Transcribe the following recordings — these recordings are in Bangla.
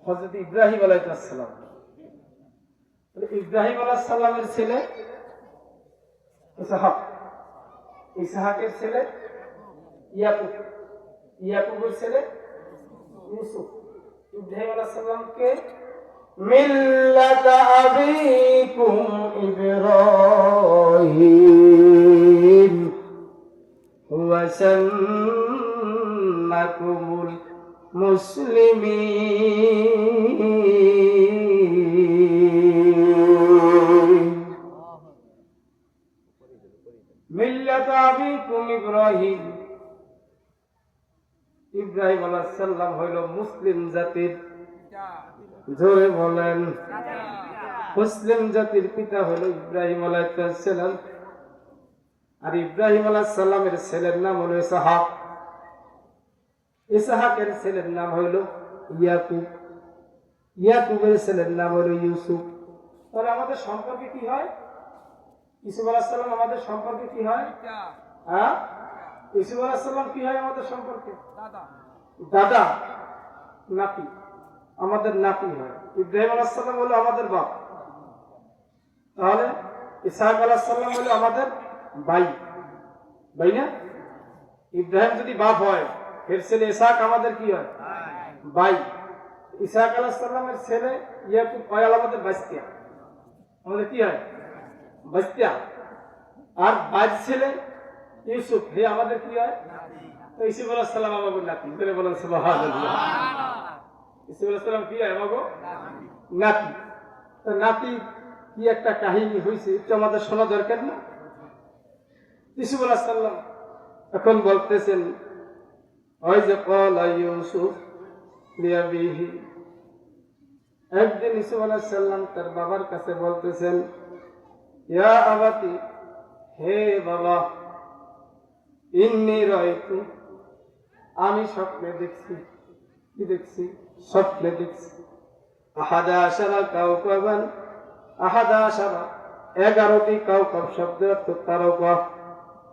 হযরত ইব্রাহিম আলাইহিস সালাম। ইব্রাহিম আলাইহিস সালামের ছেলে ইসহাক, ইসহাকের ছেলে ইয়াকুব, ইয়াকুবের ছেলে ইউসুফ। ইব্রাহিম আলাইহিস সালামকে মিল্লাতা আবিকুম ইব্রাহিম ওয়া সাম্মাকুমুল মুসলিমিন। মিল্লাতা আবিকুম ইব্রাহিম, ইব্রাহিম আলাইহিস সালাম হইল মুসলিম জাতির, জোরে বলেন, মুসলিম জাতির পিতা হলো ইব্রাহিম আলাইহিস সালাম। আর ইব্রাহিম আলাইহিস সালামের ছেলের নাম হলো ইসহাক, ইসহাকের ছেলের নাম হইল ইয়াকুব, ইয়াকুবের ছেলের নাম হলো ইউসুফ। তাহলে আমাদের সম্পর্কে কি হয়? ইউসুফ আলাইহিস সালাম আমাদের সম্পর্কে কি হয়? হ্যাঁ, ইউসুফ আলাইহিস সালাম কি হয় আমাদের সম্পর্কে? দাদা, নাতি, আমাদের নাতি হয়। ইব্রাহিম আলাইহিস সালাম হলো আমাদের বাপ, তাহলে ইসহাক আলাইহিস সালাম হলো আমাদের ভাই, ভাই না? ইব্রাহিম যদি বাপ হয়, এর ছেলে ইসহাক আমাদের কি হয়? ভাই। ইসহাক আলাইহিস সালামের ছেলে ইয়াকুব হয় আমাদের বাস্তিয়া, আমাদের কি হয়? বাস্তিয়া। আর ভাইয়ের ছেলে ইউসুফ, হে আমাদের কি হয়? ইউসুফ আলাইহিস সালাম আমাদের নাতি। বলে বলেন সুবহানাল্লাহ। ইউসুফ আলাইহিস সালাম কি হয়? আমাদের নাতি। তো নাতি কি একটা কাহিনী হয়েছে, এটা আমাদের শোনা দরকার না? ইউসুফ আলাইহিস সালাম এখন বলতেছেন, ওই যে ক্বালা ইউসুফ লিআবিহি, একদিন ইউসুফ আলাইহিস সালাম তার বাবার কাছে বলতেছেন, ইয়া আবাতি, হে বাবা, ইন্নী রাআইতু, আমি স্বপ্নে দেখছি। কি দেখছি? স্বপ্নে দেখছি। আহাদা আশারা কাওকাবান, আহাদা আশারা 11টি কাওকাব শব্দের অর্থ তারকা,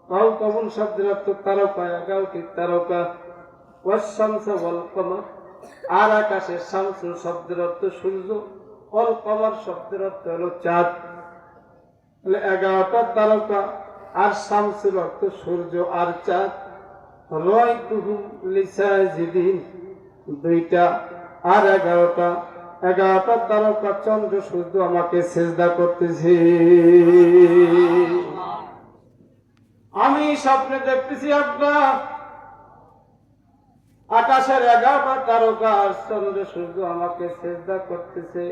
কাওকাবুন শব্দের অর্থ তারকা, 11টি তারকা। ওয়াশ-শামসু ওয়াল কমর, আর আকাশে শামসু শব্দের অর্থ সূর্য, ওয়াল কমর শব্দের অর্থ হলো চাঁদ। তাহলে 11টা তারকা আর শামসুর অর্থ সূর্য আর চাঁদ। রাআইতুহুম লিসাজিদিন, 2টা আর 11টা, 11টা তারকা চন্দ্র সূর্য আমাকে সিজদা করতেছে। আমি স্বপ্নে দেখতেছি আপনার আকাশের 11টা তারকা আর চন্দ্র সূর্য আমাকে সিজদা করতেছে।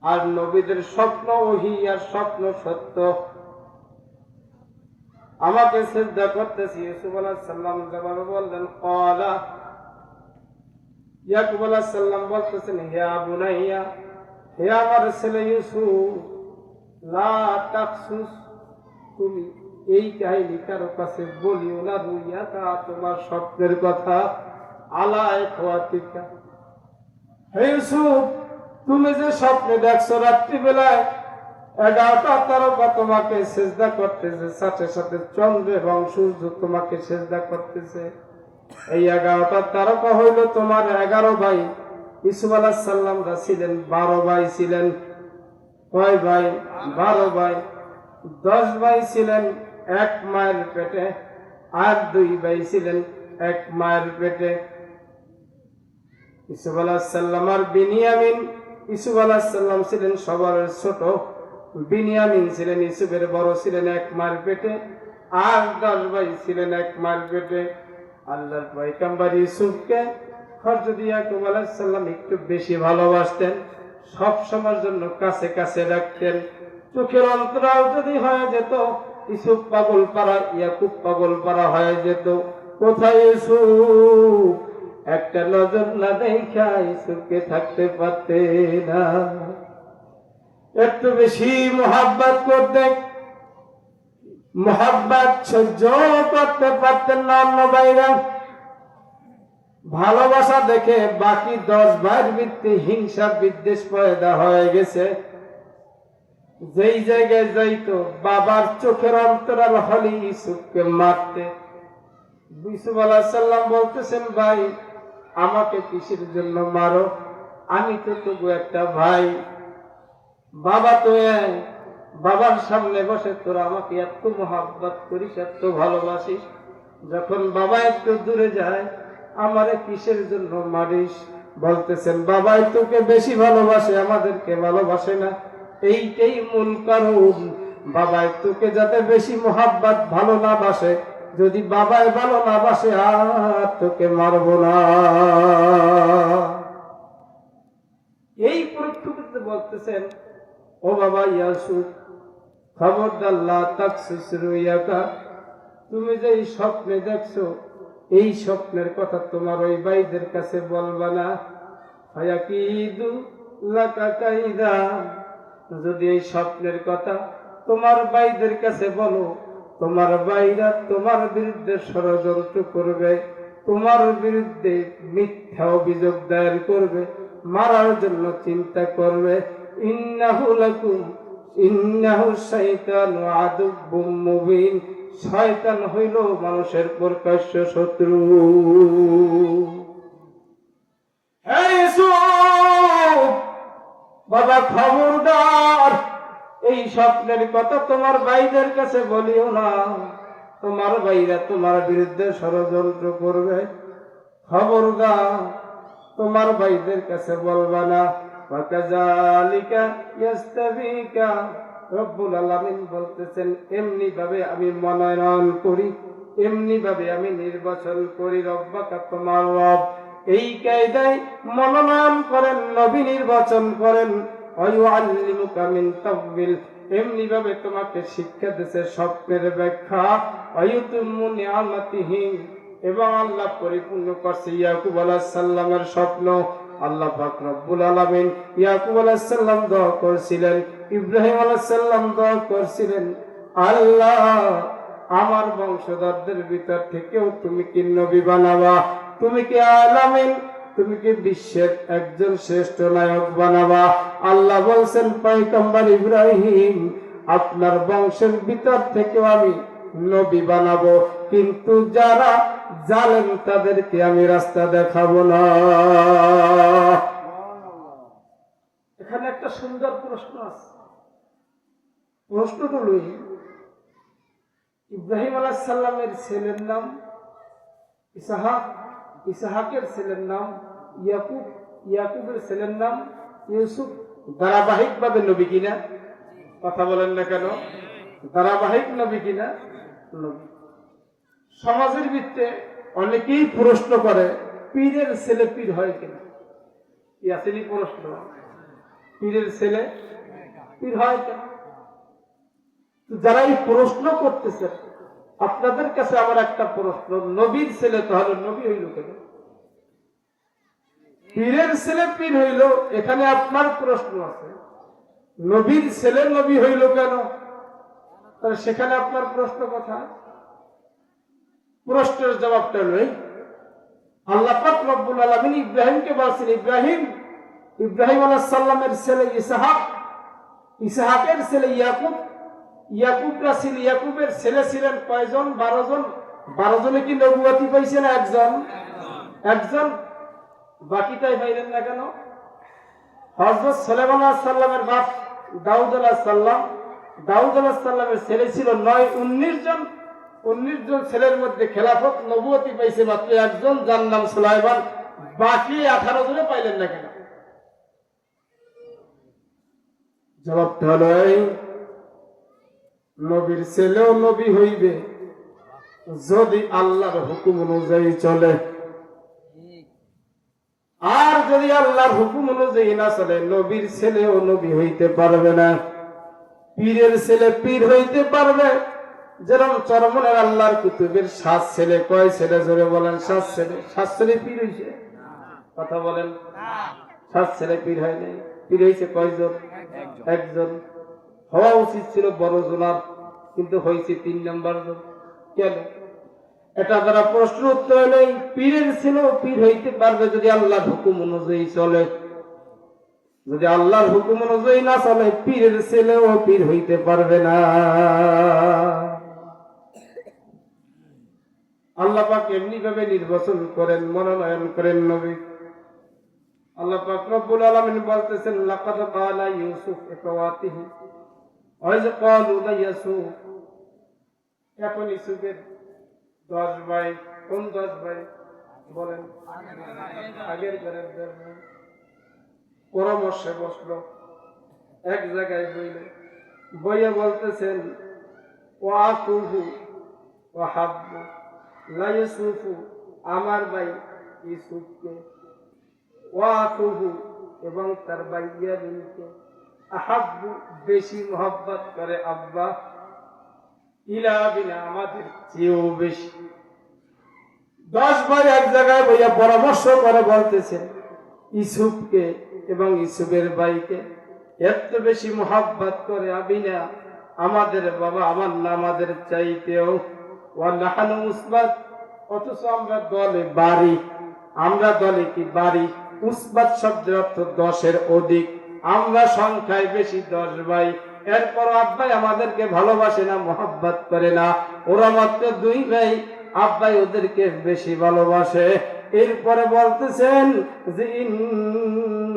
আর নবীদের স্বপ্ন ওহী আর স্বপ্ন সত্য, আমাকে সিজদা করতেছি। ইউসুফ আলাইহিস সালাম জবাবে বললেন, ক্বালা, ইয়াকুব আলাইহিস সালাম বলতেছেন, হে বুনাইয়া, হে আমার ছেলে ইউসুফ, লা তাকসুস, তুমি এই কাহিনী কারো কাছে বলিও না, রুইয়াকা, তোমার স্বপ্নের কথা, আলা ইখওয়াতিকা, হে ইউসুফ, তুমি যে স্বপ্নে দেখছো রাত্রিবেলায় 11টা তারকা তোমাকে সিজদা করতেছে, সাথে সাথে চন্দ্র এবং সূর্য তোমাকে সিজদা করতেছে। এই 11টা তারকা হইল তোমার 11 ভাই। ইউসুফ আলাইহিস সালামরা ছিলেন 12 ভাই ছিলেন। কয় ভাই? 12 ভাই। 10 ভাই ছিলেন 1 মায়ের পেটে, আর 2 ভাই ছিলেন 1 মায়ের পেটে। ইউসুফ আলাইহিস সালাম আর বিনিয়ামিন, ইউসুফ আলাইহিস সালাম ছিলেন সবার ছোট, বিনিয়ামিন ছিলেন ইউসুফের বড়, ছিলেন 1 মায়ের পেটে, আর 10 ভাই ছিলেন 1 মায়ের পেটে। আল্লাহর পয়গম্বর ইউসুফকে হযরত ইয়াকুব আলাইহিস সালাম একটু বেশি ভালোবাসতেন, সব সময়ের জন্য কাছে কাছে রাখতেন। চোখের অন্তরাল যদি হয়ে যেত, ইউসুফ পাগল পারা, ইয়াকুব পাগল পারা হয়ে যেত। কোথায় ইউসুফ? একটা নজর না দেখা ইউসুফকে থাকতে পারতে না। একটু বেশি মোহাব্বত করতেন, মোহাব্বত সহ্য করতে পারতেন না অন্য ভাইরা। ভালোবাসা দেখে বাকি 10 ভাইয়ের ভিত্তি হিংসা বিদ্বেষ পয়দা হয়ে গেছে। যেই জায়গায় যাইতো বাবার চোখের অন্তরাল হলে ইউসুফকে মারতে। ইউসুফ আলাইহিস সালাম বলতেছেন, ভাই আমাকে কিসের জন্য মারো? আমি তো তবু একটা ভাই, বাবা তো এক, বাবার সামনে বসে তোরা আমাকে এত মহাব্বত করিস, এত ভালোবাসিস, যখন বাবা একটু দূরে যায় আমারে কিসের জন্য মারিস? বলতেছেন বাবাই তোকে বেশি ভালোবাসে, আমাদেরকে ভালোবাসে না। এইটাই মূল কারণ, বাবাই তোকে যাতে বেশি মহাব্বত ভালো না বাসে, যদি বাবাই ভালো না বাসে আর তোকে মারবো না। এই পরিস্থিতিতে বলতেছেন ও বাবা ইয়াসুফ, খবরদার লা তাকসিস রুইয়াকা, তুমি যে এই স্বপ্নে দেখছো এই স্বপ্নের কথা তোমার ওই ভাইদের কাছে বলবা না। ফায়াকিদু লাকা কাইদা, যদি এই স্বপ্নের কথা তোমার ভাইদের কাছে বলো, তোমার ভাইরা তোমার বিরুদ্ধে ষড়যন্ত্র করবে, তোমার বিরুদ্ধে মিথ্যা অভিযোগ দায়ের করবে, মারার জন্য চিন্তা করবে। ইন্নাহু লাকুম ইন্নাহু শাইতানু আদুব্বুম মুবিন, শয়তান হইল মানুষের প্রকাশ্য শত্রু। হে ইউসুফ, বাবা খবরদার, এই স্বপ্নের কথা তোমার ভাইদের কাছে বলিও না, তোমার ভাইরা তোমার বিরুদ্ধে ষড়যন্ত্র করবে, খবরদার তোমার ভাইদের কাছে বলবা না। ওয়াকাযালিকা ইয়াস্তাবিকা, রব্বুল আলামিন বলতেছেন এমনি ভাবে আমি মনোনয়ন করি, এমনি ভাবে আমি নির্বাচন করি, রব্বাকা তোমার রব এই কায়দায় মনোনয়ন করেন, নবী নির্বাচন করেন। ওয়ায়ুআল্লিমুকা মিন তাওয়িল, এমনি ভাবে তোমাকে শিক্ষা দিয়েছে স্বপ্নের ব্যাখ্যা। ওয়ায়ুতিম্মু নিআমাতিহি, এবং আল্লাহ পরিপূর্ণ করছে ইয়াকুব আলাইহিস সালামের স্বপ্ন। আল্লাহ পাক রব্বুল আলামিন ইয়াকুব আলাইহিস সালাম দোয়া করেছিলেন, ইব্রাহিম আলাইহিস সালাম দোয়া করেছিলেন, আল্লাহ আমার বংশধরদের ভিতর থেকেও তুমি কি নবী বানাবা, তুমি কি আলামিন, তুমি কি বিশ্বের একজন শ্রেষ্ঠ নায়ক বানাবা। আল্লাহ বলছেন পয়গম্বর ইব্রাহিম, আপনার বংশের ভিতর থেকেও আমি নবী বানাবো, কিন্তু যারা জালেম তাদেরকে আমি রাস্তা দেখাবো না। এখানে একটা সুন্দর প্রশ্ন আছে। প্রশ্নটা হলো, ইব্রাহিম আলাইহিস সালামের ছেলের নাম ইসহাক, ইসহাকের ছেলের নাম ইয়াকুব, ইয়াকুবের ছেলের নাম ইউসুফ, ধারাবাহিক ভাবে নবী কিনা? কথা বলেন না কেন? ধারাবাহিক নবী কিনা? নবী। সমাজের ভিত্তিতে অনেকেই প্রশ্ন করে পীরের ছেলে পীর হয় কিনা? আসেনি প্রশ্ন, পীরের ছেলে পীর হয় কেন? যারা এই প্রশ্ন করতেছে আপনাদের কাছে আমার একটা প্রশ্ন, নবীর ছেলে তাহলে নবী হইল কেন? পীরের ছেলে পীর হইল, এখানে আপনার প্রশ্ন আছে। নবীর ছেলে নবী হইল কেন? তাহলে সেখানে আপনার প্রশ্ন কোথায়? প্রশ্নের জবাবটা লই। আল্লাহ পাক রব্বুল আলামিন ইব্রাহিমকে বলছেন, ইব্রাহিম, ইব্রাহিম আলাইহিস সালামের ছেলে ইসহাক, ইসহাকের ছেলে ইয়াকুব, ইয়াকুবের ছেলে ছিলেন কয়জন? 12 জন। 12 জনে কি নবুয়তি পাইছে না? একজন, একজন। বাকিটাই পাইলেন না কেন? হযরত সুলাইমান আলাইহিস সালামের বাপ দাউদ আলাইহিস সালাম, দাউদ আলাইহিস সালামের ছেলে ছিল 19 জন। 19 জন ছেলের মধ্যে খেলাফত নবুয়তি পাইছে মাত্র একজন, যার নাম সুলাইমান। বাকি 18 জনে পাইলেন না কেন? জবাবটা হলো এই, নবীর ছেলেও নবী হইবে যদি আল্লাহর হুকুম অনুযায়ী চলে, আর যদি আল্লাহর হুকুম অনুযায়ী না চলে নবীর ছেলেও নবী হইতে পারবে না। পীরের ছেলে পীর হইতে পারবে, যেরকম চরমনের আল্লাহর কুতুবের 7 ছেলে। কয় ছেলে? জোরে বলেন। 7 ছেলে। 7 ছেলে পীর হইছে? কথা বলেন। 7 ছেলে পীর হয় নাই। পীর হইছে কয়জন? একজন। হওয়া উচিত ছিল বড় জনার, কিন্তু হয়েছে 3 নম্বর জন। কেন? এটা দ্বারা প্রশ্ন উত্তর নেই। পীরের ছেলেও পীর হইতে পারবে যদি আল্লাহর হুকুম অনুযায়ী চলে, যদি আল্লাহর হুকুম অনুযায়ী না চলে পীরের ছেলেও পীর হইতে পারবে না। আল্লাহ পাক এমনি ভাবে নির্বাচন করেন, মনোনয়ন করেন নবী। আল্লাহ পাক রব্বুল আলামিন বলতেছেন, লাকাদ ক্বালা ইউসুফ ইখওয়াতিহি ওয়াইজ ক্বালু লা ইয়াসুফ। এখন ইউসুফের 10 ভাই, কোন 10 ভাই বলেন? আগের ঘরের 10 ভাই পরামর্শে বসলো, এক জায়গায় বইলে বইয়ে বলতেছেন, ওয়াকুহু ওয়াহাব্বু লা ইউসুফু, আমার ভাই ইউসুফকে, ওয়াকুহু এবং তার ভাই ইয়ামিনকে, আহাব্বু বেশি মোহাব্বত করে আব্বা, ইলা বিনা আমাদের চেয়েও বেশি। 10 ভাই এক জায়গায় বইয়া পরামর্শ করে বলতেছেন, ইউসুফকে এবং ইউসুফের ভাইকে এত বেশি মোহাব্বত করে আবিনা আমাদের বাবা, আমার না আমাদের চাইতেও, ওয়া নাহানু উসবাত, অথচ আমরা দলে বাড়ি। আমরা দলে কি বাড়ি? উসবাত শব্দের অর্থ 10-এর অধিক, আমরা সংখ্যায় বেশি 10 ভাই। এরপর আব্বাই আমাদেরকে ভালোবাসে না, মোহাব্বত করে না। ওরা মাত্র 2 ভাই, আব্বাই ওদেরকে বেশি ভালোবাসে। এরপরে বলতেছেন যে ইন্না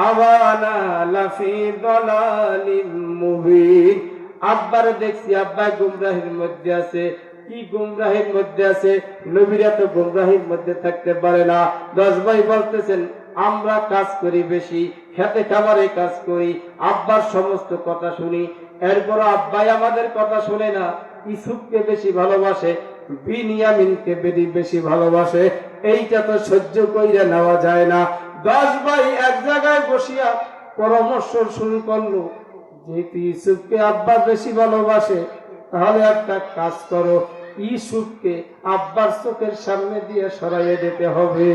আবানা লাফি দালালিম মুবিন, আব্বার দেখছি আব্বা গুমরাহির মধ্যে আছে। কি গুমরাহির মধ্যে আছে? নবীরা তো গুমরাহির মধ্যে থাকতে পারে না। 10 ভাই বলতেছেন, আমরা কাজ করি বেশি, খেতে খাবারে কাজ করি, আব্বার সমস্ত কথা শুনি, এরপর আব্বাই আমাদের কথা শুনে না। ইউসুফকে বেশি ভালোবাসে, বিনিয়ামিনকে বেশি ভালোবাসে। এইটা তো সহ্য কইরা নেওয়া যায় না। 10 ভাই এক জায়গায় বসিয়া পরামর্শ শুরু করলো, যেহেতু ইউসুফকে আব্বা বেশি ভালোবাসে, তাহলে একটা কাজ করো, ইউসুফকে আব্বার চোখের সামনে দিয়ে সরাইয়ে দিতে হবে।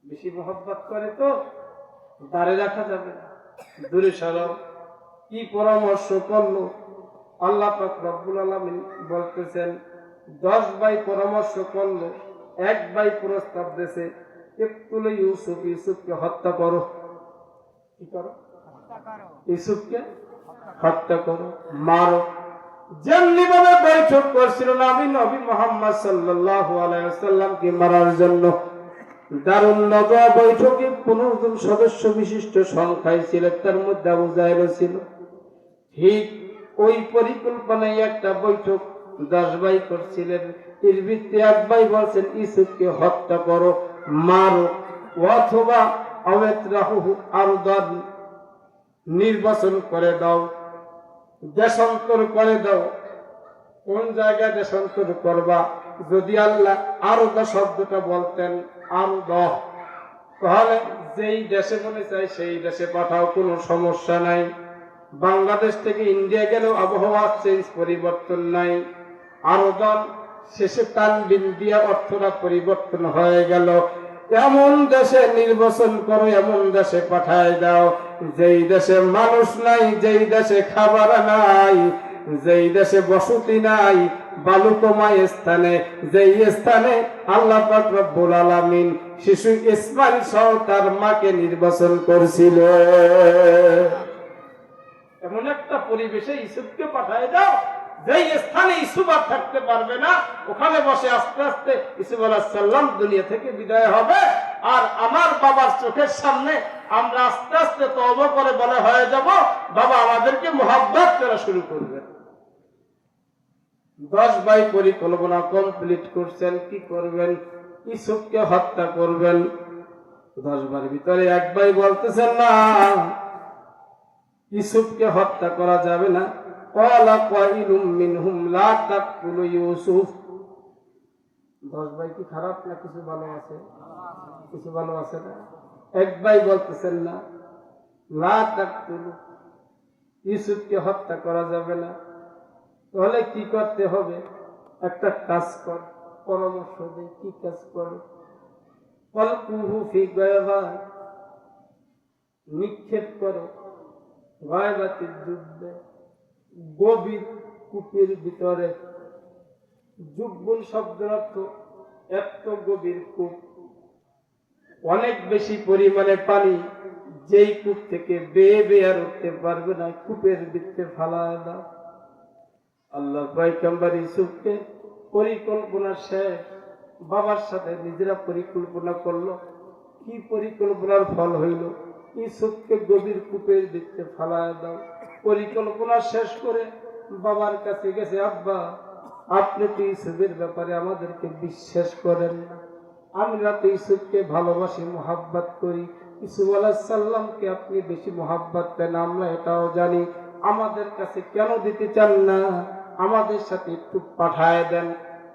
বেশি মোহাব্বত করে তো দাঁড়ে রাখা যাবে না, দূরে সরাও। কি পরামর্শ করলো? আল্লাহ পাক রব্বুল আলামিন বলতেছেন, 10 ভাই পরামর্শ করলো, এক ভাই প্রস্তাব দিয়েছে, ইকতুল ইউসুফ, ইউসুফকে হত্যা করো। কি করো? ইউসুফকে হত্যা করো, মারো। যেমনি ভাবে বৈঠক করছিল নবী মুহাম্মদ সাল্লাল্লাহু আলাইহি ওয়াসাল্লামকে মারার জন্য, দারুন নদওয়া বৈঠকে 15 জন সদস্য বিশিষ্ট সংখ্যায় ছিল, তার মধ্যে আবু জাহেলও ছিল। ঠিক ওই পরিকল্পনায় একটা বৈঠক 10 ভাই করছিলেন। এর ভিত্তিতে এক ভাই বলছেন, ইউসুফকে হত্যা করো, মারো, অথবা আওয়াতরাহু আরদান, নির্বাচন করে দাও, দেশান্তর করে দাও। কোন জায়গায় দেশান্তর করবা? যদি আল্লাহ আরদা শব্দটা বলতেন, আরদা, তাহলে যেই দেশে মনে চাই সেই দেশে পাঠাও, কোনো সমস্যা নাই। বাংলাদেশ থেকে ইন্ডিয়া গেলেও আবহাওয়া চেঞ্জ, পরিবর্তন নাই। আরদান শেষে তানবিন দিয়া অর্থটা পরিবর্তন হয়ে গেল। এমন দেশে নির্বাচন করো, এমন দেশে পাঠায় দাও যেই দেশে মানুষ নাই, যেই দেশে খাবার নাই, যেই দেশে বসতি নাই, বালুকময় স্থানে, যেই স্থানে আল্লাহ পাক রব্বুল আলামিন শিশু ইসমাইল সহ তার মাকে নির্বাচন করছিল, এমন একটা পরিবেশে ইউসুফকে পাঠায় দাও যেই স্থানে ইউসুফ আর থাকতে পারবে না, ওখানে বসে আস্তে আস্তে ইউসুফ আলাইহিস সালাম দুনিয়া থেকে বিদায় হবে। আর আমার বাবার চোখের সামনে আমরা আস্তে আস্তে তওবা করে বলে হয়ে যাব, বাবা আমাদেরকে মোহাব্বত করা শুরু করবে। 10 ভাই পরিকল্পনা কমপ্লিট করছেন, কি করবেন? ইউসুফকে হত্যা করবেন। 10 ভাইয়ের ভিতরে এক ভাই বলতেছেন, না, ইউসুফকে হত্যা করা যাবে না। ক্বালা কাইলুম মিনহুম লা তাকতুলু ইউসুফ। 10 ভাই কি খারাপ না কিছু ভালো আছে? কিছু ভালো আছে না? এক ভাই বলতেছেন, না, লা তাকতুলু, ইউসুফকে হত্যা করা যাবে না। তাহলে কি করতে হবে? একটা কাজ কর, পরামর্শ দেই, কি কাজ করো? কলকুহু ফি গায়বা, নিক্ষেপ করো, গায়বাতির যুদ্ধে, গভীর কূপের ভিতরে। যুগবুল শব্দের অর্থ এত গভীর কূপ, অনেক বেশি পরিমাণে পানি, যেই কূপ থেকে বেয়ে বেয়ে আর উঠতে পারবে না, কূপের ভিতরে ফালায় দাও। আল্লাহ পয়গম্বর ইউসুফকে পরিকল্পনা শেষ, বাবার সাথে নিজেরা পরিকল্পনা করলো। কি পরিকল্পনার ফল হইল? ইউসুফকে গভীর কূপের ভিতরে ফালায় দাও। পরিকল্পনা শেষ করে বাবার কাছে গেছে, আব্বা আপনি তো ইউসুফের ব্যাপারে আমাদেরকে বিশ্বাস করেন না, আমরা তো ইউসুফকে ভালোবাসি, মোহাব্বত করি, ইউসুফ আলাইহিস সালামকে আপনি বেশি মোহাব্বত করেন, আমরা এটাও জানি, আমাদের কাছে কেন দিতে চান না? আমাদের সাথে একটু পাঠায় দেন,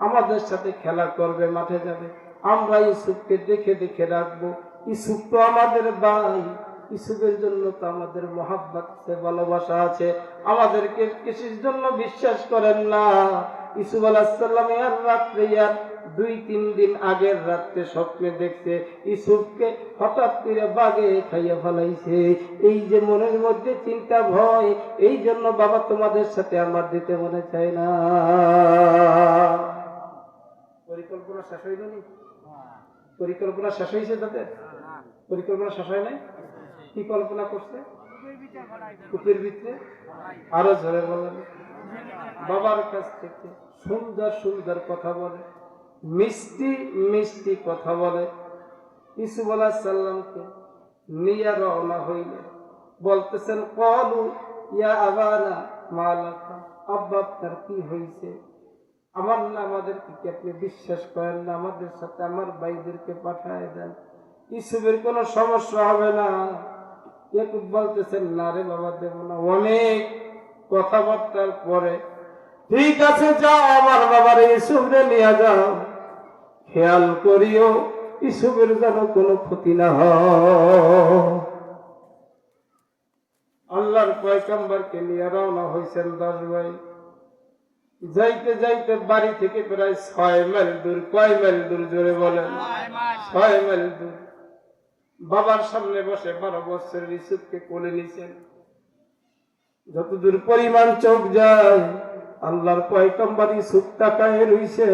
আমাদের সাথে খেলা করবে, মাঠে যাবে, আমরা ইউসুফকে দেখে দেখে রাখবো। ইউসুফ তো আমাদের ভাই, ইউসুফের জন্য তো আমাদের মোহাব্বত আছে, ভালোবাসা আছে, আমাদেরকে কিসের জন্য বিশ্বাস করেন না? ইউসুফ আলাইহিস সালাম এর রাত্রে, 2-3 দিন আগের রাত্রে স্বপ্নে দেখছে ইউসুফকে হঠাৎ করে বাঘে খাইয়া ফেলাইছে। এই যে মনের মধ্যে চিন্তা, ভয়, এই জন্য বাবা তোমাদের সাথে আমার দিতে মনে চায় না। পরিকল্পনা শেষ হইল নি? পরিকল্পনা শেষ হয়েছে তাদের? পরিকল্পনা শেষ হয় নাই? কি কল্পনা করছে? কূপের ভিতরে। আরো জোরে বলেন। বাবার কাছ থেকে সুন্দর সুন্দর কথা বলে, মিষ্টি মিষ্টি কথা বলে। ইউসুফ আলাইহিস সালামকে নিয়ে রওনা হইলেন। বলতেছেন, ক্বালু ইয়া আবানা মা লাকা, আব্বা আপনার কি হয়েছে? আমার না আমাদেরকে কি আপনি বিশ্বাস করেন না? আমাদের সাথে আমার ভাইদেরকে পাঠায় দেন, ইউসুফের কোনো সমস্যা হবে না। ইয়াকুব বলতেছেন, না রে বাবা, দেব না। অনেক কথাবার্তার পরে, ঠিক আছে যাও, আমার বাবার ইউসুফরে নিয়ে যাও, খেয়াল করিও ইউসুফের যেন কোনো ক্ষতি না হয়। আল্লাহর পয়গম্বরকে নিয়ে রওনা হয়েছেন 10 ভাই। যাইতে যাইতে বাড়ি থেকে প্রায় 6 মাইল দূর। কয় মাইল দূর? জোরে বলেন। 6 মাইল দূর। বাবার সামনে বসে 12 বছরের ইউসুফকে কোলে নিছেন। যতদূর পরিমাণ চোখ যায়, আল্লাহর পয়গম্বর ইউসুফ তাকায় রইছে।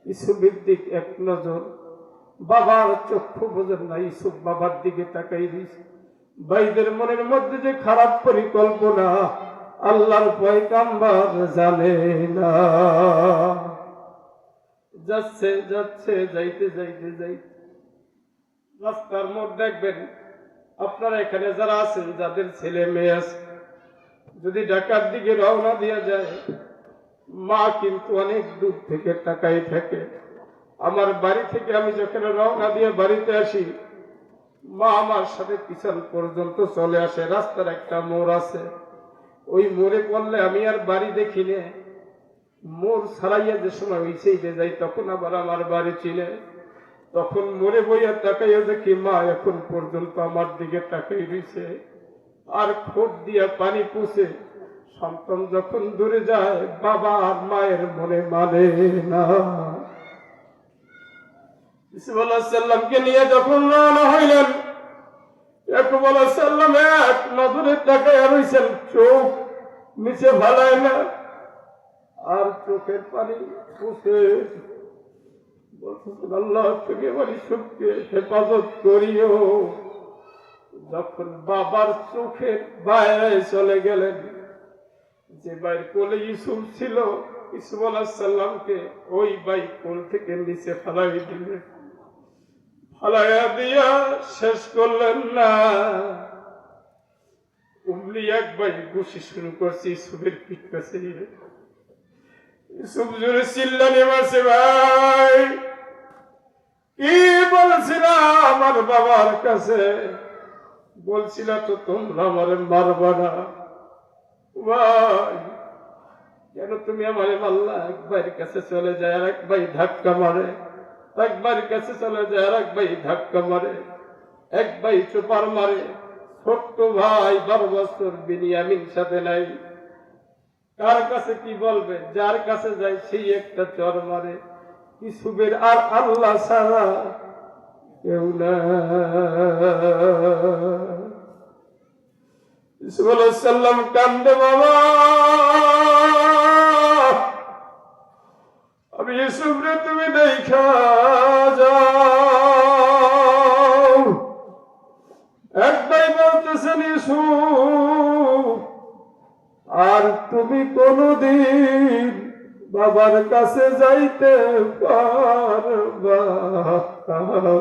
ইউসুফের দিক এক নজর, বাবার চক্ষু বোঝেন না, ইউসুফ বাবার দিকে তাকাই রইছে। ভাইদের মনের মধ্যে যে খারাপ পরিকল্পনা আল্লাহর পয়গম্বর জানে না। যাচ্ছে যাচ্ছে, যাইতে যাইতে যাইতে রাস্তার মোড় দেখবেন, আপনারা এখানে যারা আছেন, যাদের ছেলে মেয়ে আছে, যদি ঢাকার দিকে রওনা দিয়ে যায়, মা কিন্তু অনেক দূর থেকে তাকাই থাকে। আমার বাড়ি থেকে আমি যখন রওনা দিয়ে বাড়িতে আসি, মা আমার সাথে পিছন পর্যন্ত চলে আসে। রাস্তার একটা মোড় আছে, ওই মোড়ে পড়লে আমি আর বাড়ি দেখি না। মোড় ছাড়াইয়া যে সময় ওই সাইডে যাই, তখন আবার আমার বাড়ি চিনে। তখন মোড়ে বইয়া তাকাইয়া দেখি মা এখন পর্যন্ত আমার দিকে তাকাই দিছে, আর খোঁট দিয়া পানি পুষে। সন্তান যখন দূরে যায়, বাবা আর মায়ের মনে মানে না। ইউসুফ আলাইহিস সালামকে নিয়ে যখন রওনা হইলেন, ইয়াকুব আলাইহিস সালাম এক নজরে তাকাইয়া রইছেন, চোখ নিচে ভালায় না, আর চোখের পানি পুষে বলতেছেন, আল্লাহ থেকে আমার ইউসুফকে হেফাজত করিও। যখন বাবার চোখের বাইরে চলে গেলেন, যে ভাই কোলে ইউসুফ ছিল, ইউসুফ আলাইহিস সালামকে ওই ভাই কোল থেকে নিচে ফালাই দিলেন। ফালাইয়া দিয়া শেষ করলেন না, উমলি এক ভাই ঘুষি শুরু করছে ইউসুফের পিঠ কাছে। ইউসুফ জোরে চিল্লানি মারছে, ভাই কি বলছিলা আমার বাবার কাছে? বলছিলা তো তোমরা আমার মারবা না। ভাই কেন তুমি আমার মারলা? এক ভাইয়ের কাছে চলে যায় আর এক ভাই ধাক্কা মারে, এক ভাইয়ের কাছে চলে যায় আর এক ভাই ধাক্কা মারে, এক ভাই চোপার মারে। ছোট্ট ভাই 12 বছর বিনিয়ামিন সাথে নাই, কার কাছে কি বলবে? যার কাছে যায় সেই একটা চর মারে। ইউসুফের আর আল্লাহ ছাড়া কেউ না। ইউসুফ আলাইহিস সালাম কান্দে, বাবা আমি ইউসুফ রে তুমি দেখা যাও। একটাই বলতেছেন, ইউসুফ আর তুমি কোনদিন কাছে যাইতে পারবা না।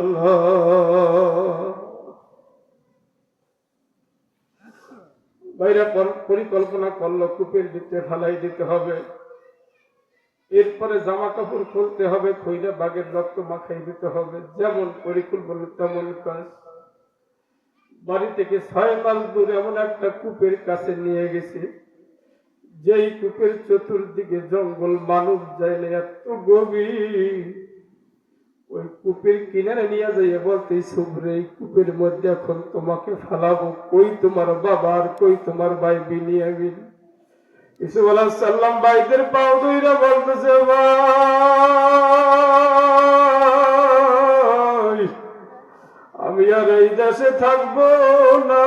বাইরে পরিকল্পনা করলো কূপের ভিতরে ফেলাই দিতে হবে, এরপরে জামা কাপড় খুলতে হবে, খইরা বাঘের রক্ত মাখাই দিতে হবে। যেমন পরিকল্পনা তেমন কাজ। বাড়ি থেকে 6 মাইল দূরে এমন একটা কূপের কাছে নিয়ে গেছে, যেই কূপের চতুর্দিকে জঙ্গল, মানুষ যায় না, এত গভীর। ওই কূপের কিনারে নিয়ে যাইয়া বলতে, সুবরে এই কূপের মধ্যে এখন তোমাকে ফেলাবো, কই তোমার বাবা আর কই তোমার ভাই বিনিয়ামিন? ইউসুফ আলাইহিস সালাম ভাইদের পাও ধইরা বলতেছে, ভাই আমি আর এই দেশে থাকবো না,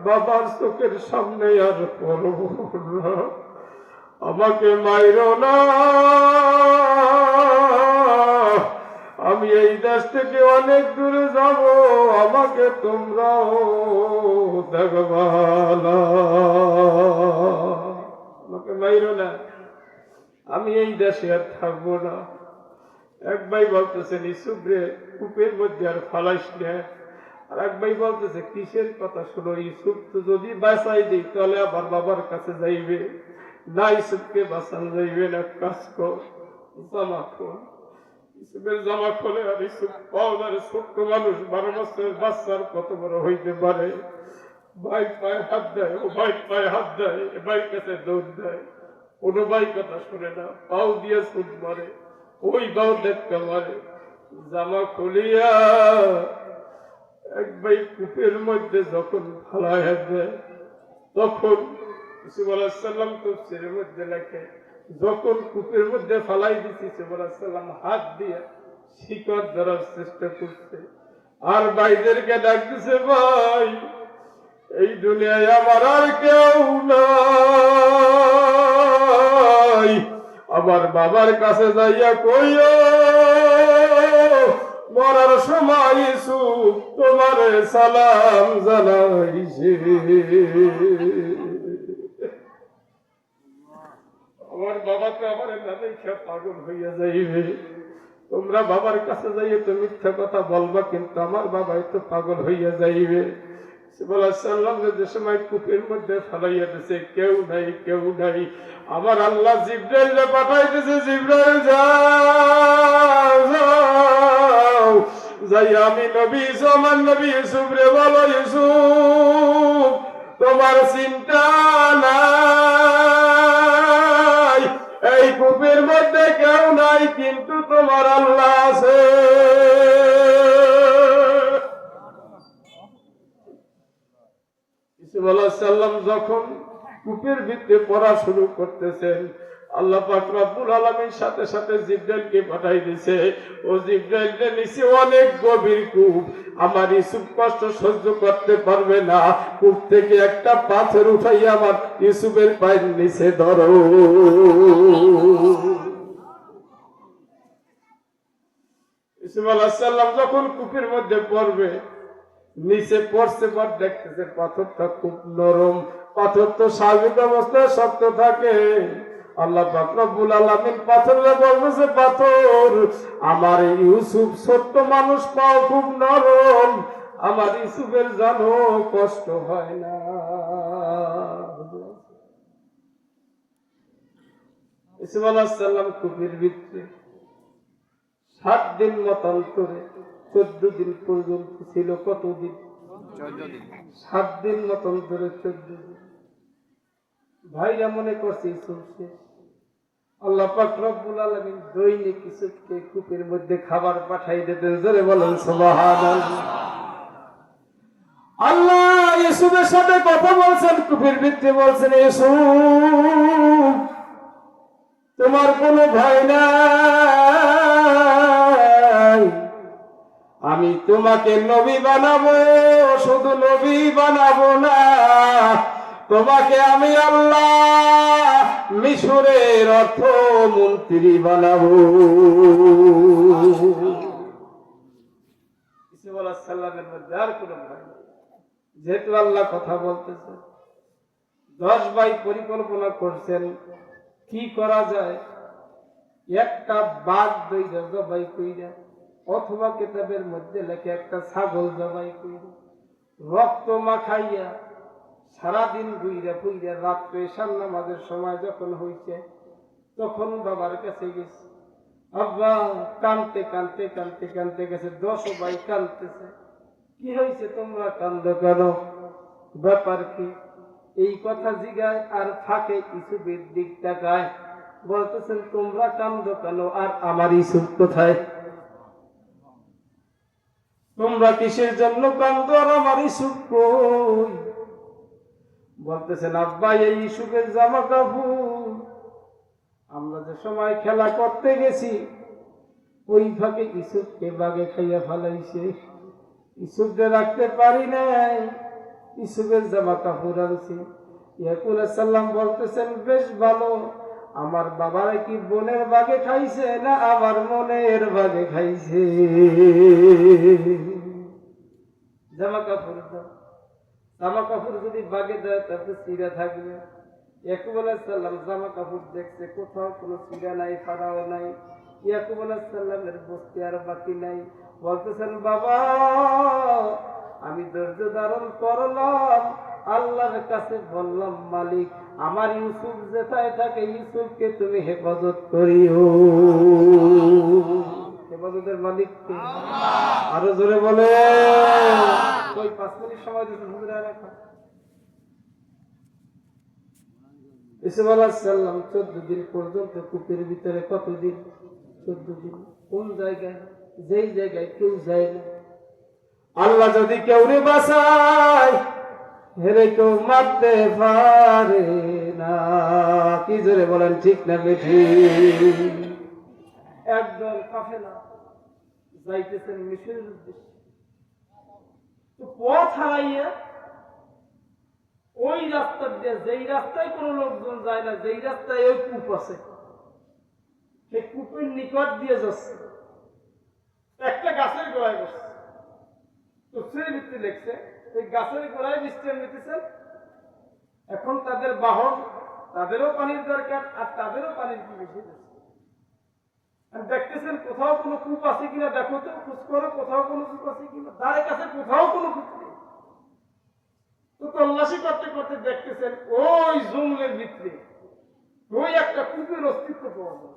বাবার চোখের সামনে আর পড়ব না, আমাকে মাইরো না, আমি এই দেশ থেকে অনেক দূরে যাব, আমাকে তোমরাও দেখবা না, আমাকে মাইরো না, আমি এই দেশে আর থাকবো না। এক ভাই বলতেছেন, ইউসুফ রে কূপের মধ্যে আর ফালাইস না। আর এক ভাই বলতেছে, কিসের কথা শুনো, ইউসুফ তো যদি বাঁচাই দিই তাহলে আবার বাবার কাছে যাইবে না, ইউসুফকে বাঁচানো যাইবে না, কাজ কর, জামা খোল। ইউসুফের জামা খোলে, আর ইউসুফ পাওনার ছোট্ট মানুষ, 12 বছরের বাচ্চার কত বড় হইতে পারে। ভাই পায়ে হাত দেয়, ও ভাই পায়ে হাত দেয়, এ ভাই কাছে দৌড় দেয়, কোনো ভাই কথা শুনে না, পাও দিয়ে ছুট মারে, ওই বাউ দেখা মারে। জামা খুলিয়া এক ভাই কূপের মধ্যে যখন ফালাইয়া দেয়, তখন ইউসুফ আলাইহিস সালাম তাফসীরের মধ্যে লেখে, যখন কূপের মধ্যে ফালাই দিচ্ছে, ইউসুফ আলাইহিস সালাম হাত দিয়ে শিকড় ধরার চেষ্টা করছে, আর ভাইদেরকে ডাক দিছে, ভাই এই দুনিয়ায় আমার আর কেউ নাই, আমার বাবার কাছে যাইয়া কইও মরার সময় ইউসুফ তোমার সালাম জানাইছে। আমার বাবা তো আমার না দেখে পাগল হইয়া যাইবে, তোমরা বাবার কাছে যাইয়ে তো মিথ্যা কথা বলবা, কিন্তু আমার বাবাই তো পাগল হইয়া যাইবে। যে সময় কূপের মধ্যে ফেলাইয়া দিছে, কেউ নাই, কেউ নাই, আমার আল্লাহ জিবরাইল পাঠাইতেছে, জিবরাইল যাও, যাই আমি নবী আমার নবী ইউসুফ রে বলো, ইউসুফ তোমার চিন্তা নাই, এই কূপের মধ্যে কেউ নাই, কিন্তু তোমার আল্লাহ আছে। ইউসুফ আলাইহিস সালাম যখন কূপের ভিতরে পড়া শুরু করতেছেন, আল্লাহ পাক রব্বুল আলামিন সাথে সাথে জিবরাইলকে পাঠাই দিয়েছে। ও জিবরাইলের নিচে অনেক গভীর কূপ, আমার ইউসুফ কষ্ট সহ্য করতে পারবে না, কূপ থেকে একটা পাথর উঠাইয়া আমার ইউসুফের পায়ের নিচে ধরো। ইউসুফ আলাইহিস সালাম যখন কূপের মধ্যে পড়বে, নিচে পড়ছে, পর দেখতেছে পাথরটা খুব নরম, পাথর তো স্বাভাবিক অবস্থায় শক্ত থাকে। আল্লাহ পাক রব্বুল আলামিন পাথরে বলতেছে, পাথর আমার ইউসুফ ছোট্ট মানুষ, পাও খুব নরম, আমার ইউসুফের জানো কষ্ট হয় না। ইউসুফ আলাইহিস সালাম কূপের ভিতরে 7 দিন মতান্তরে 14 দিন পর্যন্ত ছিল। কতদিন? 14 দিন। 7 দিন মতান্তরে 14 দিন। ভাইরা মনে করছে ইউসুফ শেষ। আল্লাহ পাক রব্বুল আলামিন দৈনিক ইউসুফকে কূপের মধ্যে খাবার পাঠাই দিতেন। জোরে বলেন সুবহানাল্লাহ। আল্লাহ ইউসুফের সাথে কথা বলছেন, কূপের ভিতরে বলছেন, ইউসুফ তোমার কোনো ভয় নাই, আমি তোমাকে নবী বানাবো, শুধু নবী বানাবো না, তোমাকে আমি আল্লাহ মিশরের অর্থমন্ত্রী বানাবো। ইউসুফ আলাইহিস সালামের মধ্যে আর কোনো ভয় নেই, যেহেতু আল্লাহ কথা বলতেছে। 10 ভাই পরিকল্পনা করছেন কি করা যায়। একটা বাঘ দইরা জবাই কইরা, অথবা কিতাবের মধ্যে লেখে একটা ছাগল জবাই কইরা, রক্ত মাখাইয়া সারাদিন ঘুইরা ফুইরা রাত্রে ঈশার নামাজের সময় যখন হইছে তখন বাবার কাছে গেছে। আব্বা কানতে কানতে কানতে কানতে গেছে, 10 ভাই কানতেছে। কি হয়েছে, তোমরা কান্দো কেন, ব্যাপার কি? এই কথা জিগায় আর ফাঁকে ইসুফের দিক তাকায়, বলতেছেন তোমরা কান্দো কেন আর আমার ইসুফ কোথায়? তোমরা কিসের জন্য কান্দো আর আমার ইসুফ কই? বলতেছেন আব্বা এই ইসুফের জামা কাপড় আমরা যে সময় খেলা করতে গেছি ওই ফাঁকে ইসুফকে বাগে খাইয়া ফেলাইছে, ইসুফকে রাখতে পারি নাই, ইসুফের জামা কাপড় আনছি। ইয়াকুব আলাইহিস সালাম বলতেছেন বেশ ভালো, আমার বাবারা কি বোনের বাগে খাইছে না আমার মনের বাগে খাইছে? জামা কাপড় দাও, জামা কাপড় যদি বাগে দেয় তাতে চিরা থাকবে। ইয়াকুব আলাইহিস সালাম জামা কাপড় দেখছে, কোথাও কোনো চিরা নাই, ফাড়াও নাই। ইয়াকুব আলাইহিস সালামের বস্তি আর বাকি নাই। বলতেছেন বাবা আমি ধৈর্য ধারণ করলাম, আল্লাহর কাছে বললাম মালিক আমার ইউসুফ যেথায় থাকে ইউসুফকে তুমি হেফাজত করিও। হেফাজতের মালিক কে? আরো জোরে বলে। ওই 5 মিনিট সময় দিতে হুজুর রাখা। ইউসুফ আলাইহিস সালাম 14 দিন পর্যন্ত কূপের ভিতরে, কতদিন? 14 দিন। কোন জায়গায়? যেই জায়গায় কেউ যায় না। আল্লাহ যদি কেউ রে বাঁচায় হেরে কেউ মারতে পারে না। কি জোরে বলেন ঠিক না বেঠিক? একদল কাফেলা যাইতেছেন মিশরের উদ্দেশ্যে, তো পথ হারাইয়া ওই রাস্তা দিয়ে, যেই রাস্তায় কোনো লোকজন যায় না, যেই রাস্তায় ওই কূপ আছে সেই কূপের নিকট দিয়ে যাচ্ছে, একটা গাছের গোড়ায় বসছে। তো সেই ভিত্তি লেখছে এই গাছের গোড়ায় বিশ্রাম নিতেছেন। এখন তাদের বাহন, তাদেরও পানির দরকার আর তাদেরও পানির কি বেশি দেখতেছেন কোথাও কোনো কূপ আছে কিনা দেখো তো, খোঁজ করো কোথাও কোনো কূপ আছে কিনা, তার কাছে কোথাও কোনো কূপ নেই। তো তল্লাশি করতে করতে দেখতেছেন ওই জঙ্গলের ভিতরে ওই একটা কূপের অস্তিত্ব পাওয়া যায়।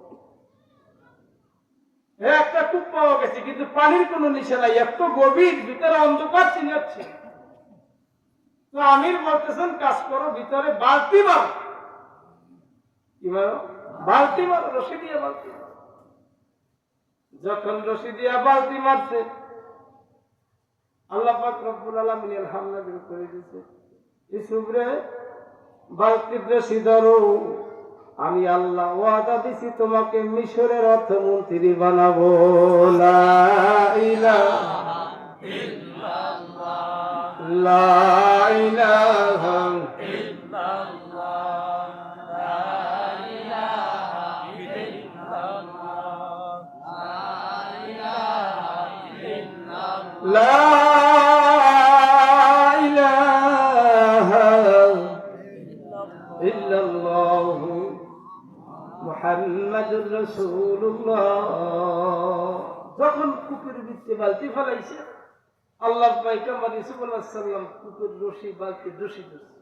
একটা কূপ পাওয়া গেছে কিন্তু পানির কোনো নিশা নাই, এত গভীর, ভিতরে অন্ধকার চিনাচ্ছে। তো আমির বলতেছেন কাজ করো, ভিতরে বালতি মারো। কি মারো? বালতি মারো, রশি দিয়ে বালতি মারো। যখন রশি দিয়া বালতি মারছে আল্লাহ পাক রব্বুল আলামিন আলহামদুলিল্লাহ করে দিয়েছে, ইউসুফ রে বালতির রশি ধরো, আমি আল্লাহ ওয়াদা দিছি তোমাকে মিশরের অর্থমন্ত্রী বানাবো। লা ইলাহা ইল্লাল্লাহ, লা ইলাহা ইল্লাল্লাহ, লা ইলাহা ইল্লাল্লাহ, লা ইলাহা ইল্লাল্লাহ মুহাম্মাদুর রাসূলুল্লাহ। যখন কূপের ভিতরে বালতি ফেলাইছে আল্লাহর পয়গম্বর ইউসুফ আলাইহিস সালাম কূপের রশি বালতি রশি ধরছে,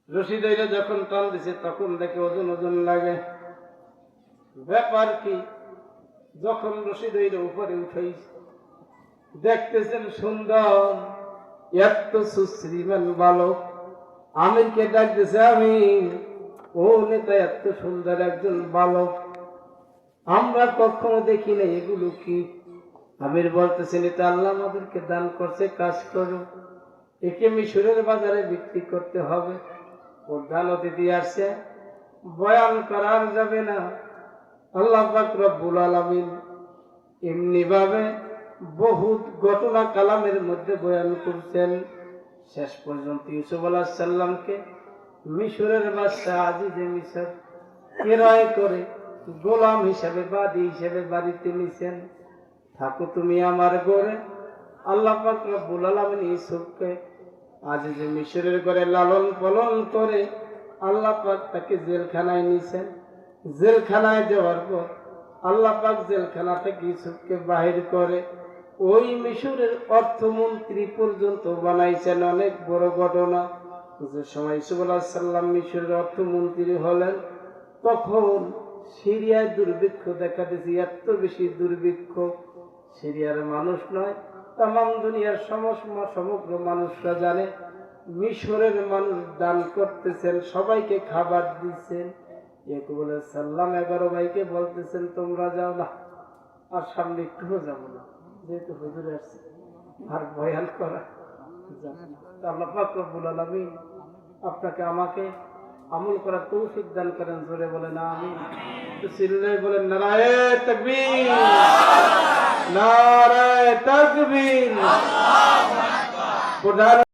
রশি ধরে যখন টান দিছে তখন দেখে ওজন ওজন লাগে। ব্যাপার কি? যখন রশি ধরে উপরে উঠাইছে দেখতেছেন সুন্দর এত সুশ্রীমান বালক। আমিরকে ডাকতেছে, আমির ও নেতা এত সুন্দর একজন বালক আমরা কখনো দেখি না, এগুলো কি? আমির বলতেছেন এটা আল্লাহ আমাদেরকে দান করছে, কাজ করো, একে মিশরের বাজারে বিক্রি করতে হবে। ওর দানতে দিয়ে আসছে, বয়ান করার যাবে না। আল্লাহ পাক রব্বুল আলামিন এমনি ভাবে বহুত ঘটনা কালামের মধ্যে বয়ান করছেন। শেষ পর্যন্ত ইউসুফ আলাইহিস সালামকে মিশরের বাদশা আজিজে মিশর কিরায় করে গোলাম হিসেবে, বাদী হিসেবে বাড়িতে নিছেন। থাকো তুমি আমার ঘরে। আল্লাহ পাক রব্বুল আলামিন ইউসুফকে আজিজে মিশরের ঘরে লালন পালন করে আল্লাহ পাক তাকে জেলখানায় নিছেন। জেলখানায় যাওয়ার পর আল্লাহ পাক জেলখানা থেকে ইউসুফকে বাহির করে ওই মিশরের অর্থমন্ত্রী পর্যন্ত বানাইছেন। অনেক বড় ঘটনা। যে সময় ইউসুফ আলাইহিস সালাম মিশরের অর্থমন্ত্রী হলেন, তখন সিরিয়ায় দুর্ভিক্ষ দেখা দিয়েছে। এত বেশি দুর্ভিক্ষ, সিরিয়ার মানুষ নয়, তাম দুনিয়ার সমগ্র মানুষরা জানে মিশরের মানুষ দান করতেছেন, সবাইকে খাবার দিচ্ছেন। ইয়াকুব আলাইহিস সালাম 11 ভাইকে বলতেছেন তোমরা যাও না, আর সামনে একটুও যাবো না, যেহেতু হুজুর আসছে আর বয়ান করা যাবে না। আল্লাহ পাক রব্বুল আলামিন আপনাকে আমাকে আমল করার তৌফিক দান করেন। জোরে বলেন আমিন। তো চিল্লায় বলেন নারায়ে তাকবীর, নারায়ে তাকবীর। প্রধান